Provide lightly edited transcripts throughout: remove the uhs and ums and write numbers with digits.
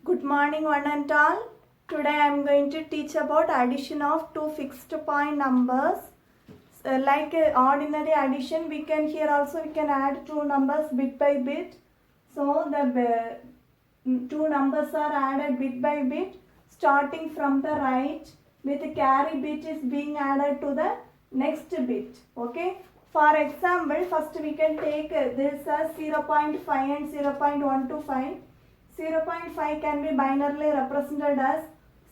Good morning one and all. Today I am going to teach about addition of two fixed point numbers. Like ordinary addition, we can here also we can add two numbers bit by bit. So the two numbers are added bit by bit starting from the right with the carry bit is being added to the next bit. Okay. For example, first we can take this as 0.5 and 0.125. 0.5 can be binarily represented as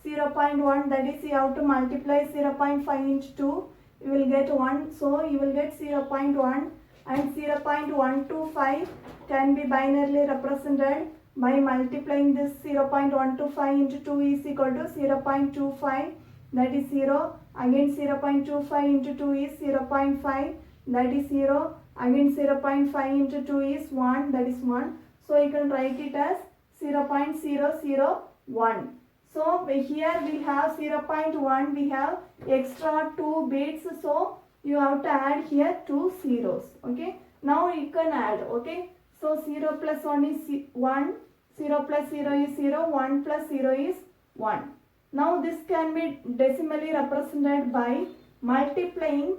0.1, that is you have to multiply 0.5 into 2, you will get 1, so you will get 0.1, and 0.125 can be binarily represented by multiplying this 0.125 into 2 is equal to 0.25, that is 0, again 0.25 into 2 is 0.5, that is 0, again 0.5 into 2 is 1, that is 1, so you can write it as 0.001. So here we have 0.1, we have extra 2 bits, so you have to add here 2 zeros. Okay, now you can add. Okay, so 0 plus 1 is 1, 0 plus 0 is 0, 1 plus 0 is 1. Now this can be decimally represented by multiplying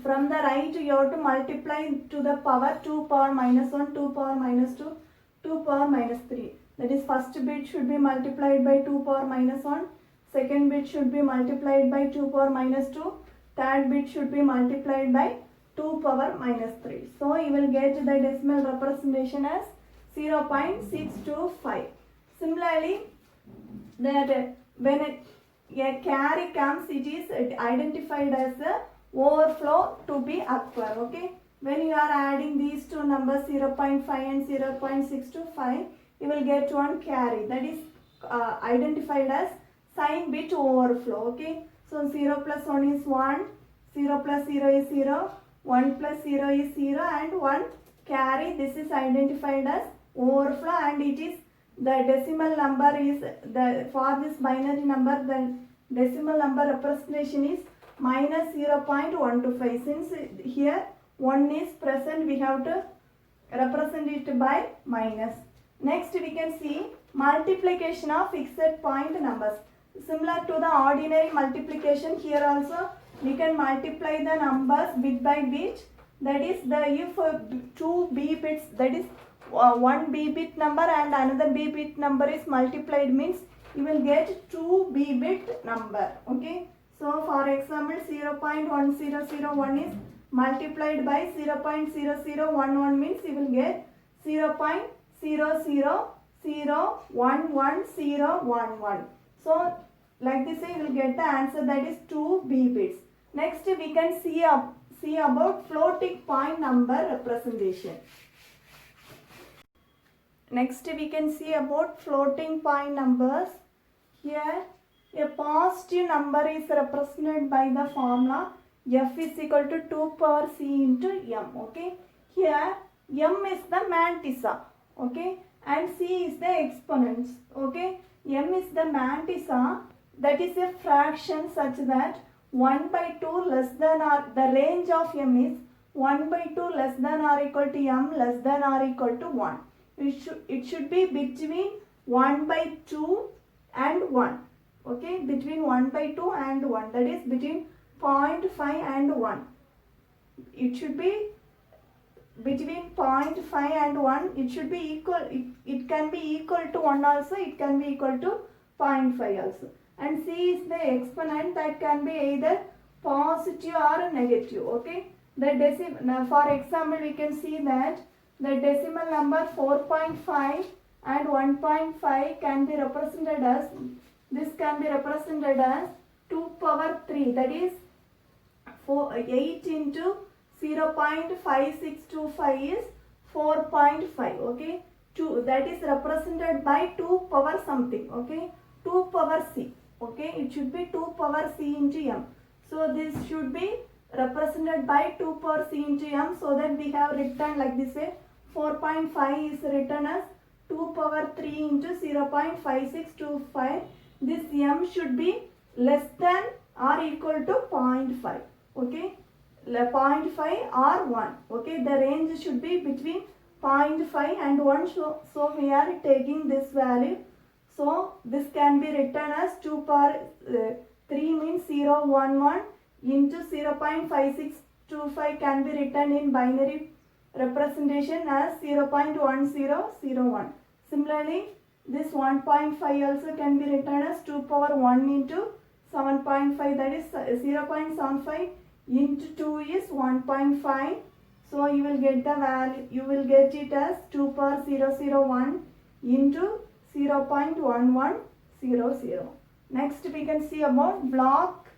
from the right. You have to multiply to the power 2 power minus 1, 2 power minus 2, 2 power minus 3. That is, first bit should be multiplied by 2 power minus 1, second bit should be multiplied by 2 power minus 2, third bit should be multiplied by 2 power minus 3. So you will get the decimal representation as 0.625. Similarly, that when a carry comes, it is identified as a overflow to be occur. Okay, when you are adding these two numbers 0.5 and 0.625, you will get one carry, that is identified as sign bit overflow. Okay, so 0 plus 1 is 1, 0 plus 0 is 0, 1 plus 0 is 0, and 1 carry. This is identified as overflow, and it is the decimal number is for this binary number, the decimal number representation is minus 0.125. Since here 1 is present, we have to represent it by minus. Next we can see multiplication of fixed point numbers. Similar to the ordinary multiplication, here also we can multiply the numbers bit by bit. That is, if two b bits, that is one b bit number and another b bit number is multiplied, means you will get 2 b bit number. Okay, so for example 0.1001 is multiplied by 0.0011, means you will get 0.0001111. So like this you will get the answer, that is 2 b bits. Next we can see about floating point number representation. Next we can see about floating point numbers. Here a positive number is represented by the formula f is equal to 2 power c into m. Okay, here m is the mantissa. Okay, and c is the exponents. Okay, m is the mantissa, that is a fraction such that 1 by 2 less than or, the range of m is 1 by 2 less than or equal to m less than or equal to 1. It should be between 1 by 2 and 1. Okay, between 1 by 2 and 1, that is between 0.5 and 1. It should be between 0.5 and 1. It should be equal. It can be equal to 1 also. It can be equal to 0.5 also. And c is the exponent, that can be either positive or negative. Okay, the decimal. For example, we can see that the decimal number 4.5 and 1.5 can be represented as, this can be represented as 2 power 3, that is 8 into 0.5625 is 4.5. Okay, 2, that is represented by 2 power something. Okay, 2 power c. Okay, it should be 2 power c into m. So this should be represented by 2 power c into m, so that we have written like this way. 4.5 is written as 2 power 3 into 0.5625. This m should be less than or equal to 0.5. Okay, 0.5 or 1. Okay, the range should be between 0.5 and 1. So we are taking this value So this can be written as 2 power 3 means 0, 1, 1 into 0.5625 can be written in binary representation as 0.1001. Similarly, this 1.5 also can be written as 2 power 1 into 7.5, that is 0.75 into 2 is 1.5. So you will get the value, you will get it as 2 power 001 into 0.1100. Next we can see about block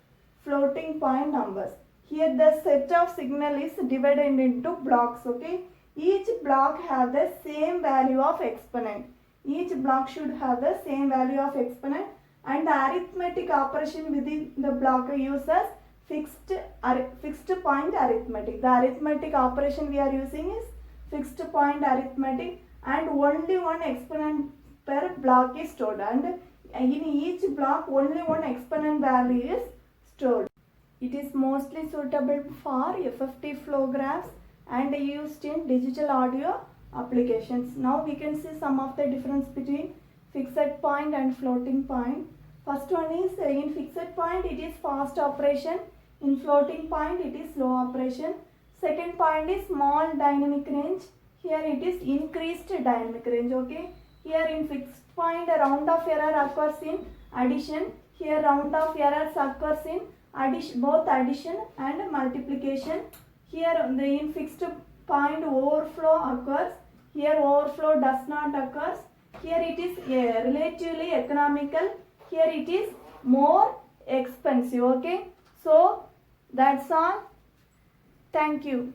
floating point numbers. Here the set of signal is divided into blocks. Okay, each block have the same value of exponent. Each block should have the same value of exponent, and the arithmetic operation within the block uses fixed point arithmetic. The arithmetic operation we are using is fixed point arithmetic, and only one exponent per block is stored, and in each block only one exponent value is stored. It is mostly suitable for FFT flow graphs and used in digital audio applications. Now we can see some of the difference between fixed point and floating point. First one is in fixed point it is fast operation, in floating point it is slow operation. Second point is small dynamic range, here it is increased dynamic range. Okay, here in fixed point a round of error occurs in addition, here round of errors occurs in both addition and multiplication. Here in fixed point overflow occurs, here overflow does not occur. Here it is relatively economical, here it is more expensive. Okay, so that's all. Thank you.